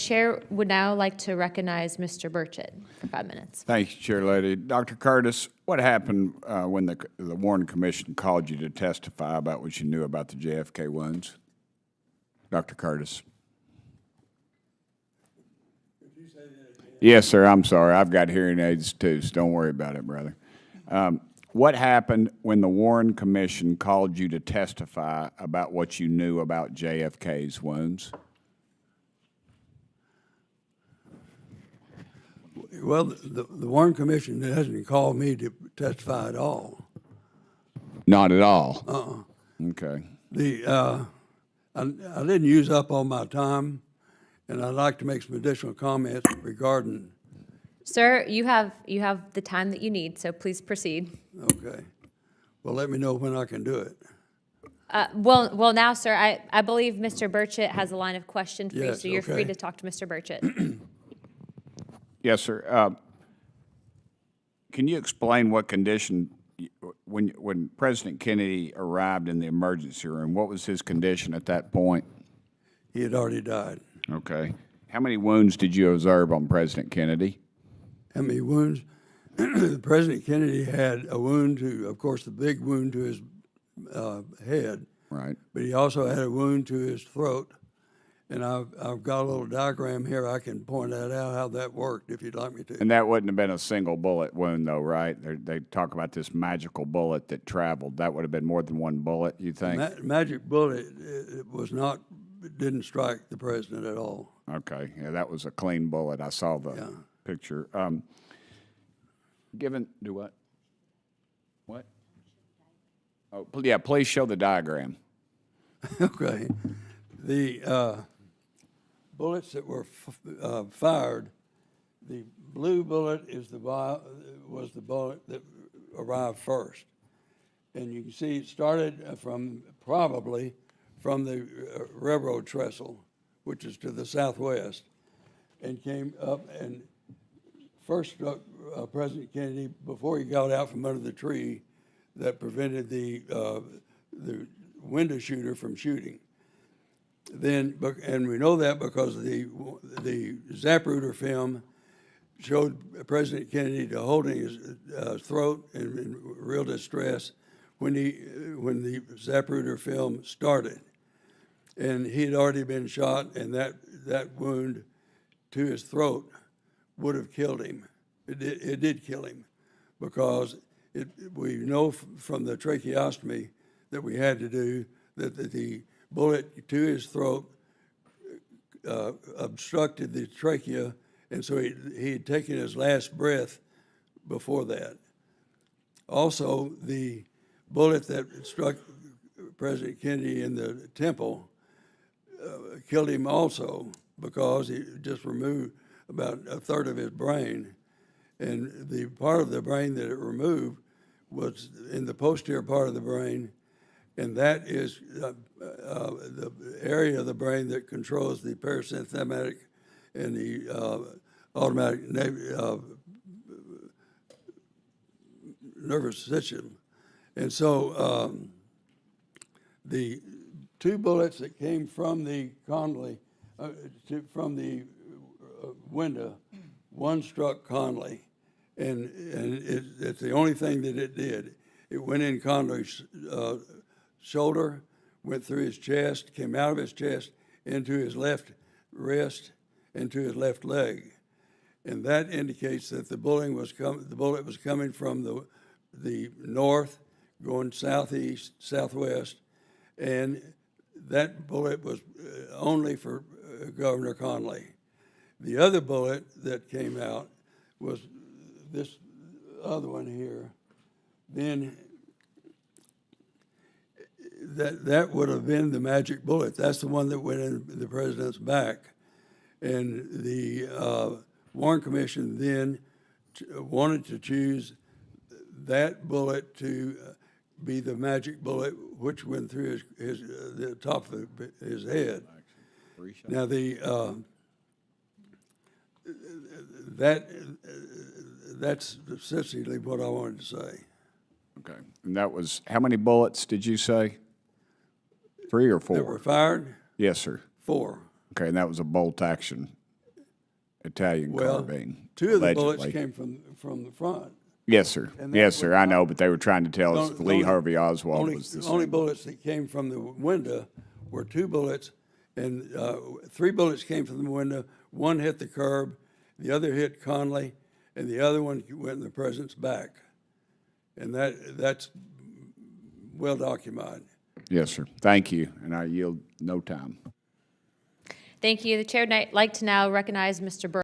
Chair would now like to recognize Mr. Burchett for 5 minutes. Thank you, Chair Lady. Dr. Curtis, what happened when the Warren Commission called you to testify about what you knew about the JFK wounds? Dr. Curtis. Yes, sir. I'm sorry. I've got hearing aids too, so don't worry about it, brother. What happened when the Warren Commission called you to testify about what you knew about JFK's wounds? Well, the Warren Commission hasn't called me to testify at all. Not at all. Okay. I didn't use up all my time, and I'd like to make some additional comments regarding. Sir, you have the time that you need, so please proceed. Okay. Well, let me know when I can do it. Well, now, sir, I believe Mr. Burchett has a line of questions for you, Yes, so you're okay. free to talk to Mr. Burchett. Yes, sir. Can you explain what condition, when President Kennedy arrived in the emergency room, what was his condition at that point? He had already died. Okay. How many wounds did you observe on President Kennedy? How many wounds? President Kennedy had a wound to, of course, the big wound to his head, Right. but he also had a wound to his throat. And I've got a little diagram here. I can point that out, how that worked, if you'd like me to. And that wouldn't have been a single bullet wound, though, right? They talk about this magical bullet that traveled. That would have been more than one bullet, you think? Magic bullet, it was not, it didn't strike the president at all. Okay. Yeah, that was a clean bullet. I saw the picture. Do what? What? Oh, yeah, please show the diagram. Okay. The bullets that were fired, the blue bullet was the bullet that arrived first. And you can see it started probably from the railroad trestle, which is to the southwest, and came up and first struck President Kennedy before he got out from under the tree that prevented the window shooter from shooting. Then, and we know that because the Zapruder film showed President Kennedy holding his throat in real distress when the Zapruder film started, and he had already been shot, and that wound to his throat would have killed him. It did kill him, because we know from the tracheostomy that we had to do that the bullet to his throat obstructed the trachea, and so he had taken his last breath before that. Also, the bullet that struck President Kennedy in the temple killed him also, because he just removed about a third of his brain. And the part of the brain that it removed was in the posterior part of the brain, and that is the area of the brain that controls the parasympathetic and the automatic nervous system. And so the two bullets that came from the Conley, from the window, one struck Conley, and it's the only thing that it did. It went in Conley's shoulder, went through his chest, came out of his chest into his left wrist, into his left leg, and that indicates that the bullet was coming from the north, going southeast, southwest, and that bullet was only for Governor Conley. The other bullet that came out was this other one here. Then that would have been the magic bullet. That's the one that went in the president's back. And the Warren Commission then wanted to choose that bullet to be the magic bullet, which went through the top of his head. Now that's essentially what I wanted to say. Okay. And that was, how many bullets did you say? 3 or 4? That were fired? Yes, sir. 4. Okay, and that was a bolt action Italian Well, carbine. two of the bullets allegedly. came from the front. Yes, sir. And that Yes, sir. was I not- know, but they were trying to tell us The that Lee only- Harvey Oswald only, was the only same. bullets that came from the window were two bullets, and three bullets came from the window. One hit the curb, the other hit Conley, and the other one went in the president's back. And that's well documented. Yes, sir. Thank you, and I yield no time. Thank you. The chair would like to now recognize Mr. Burchett.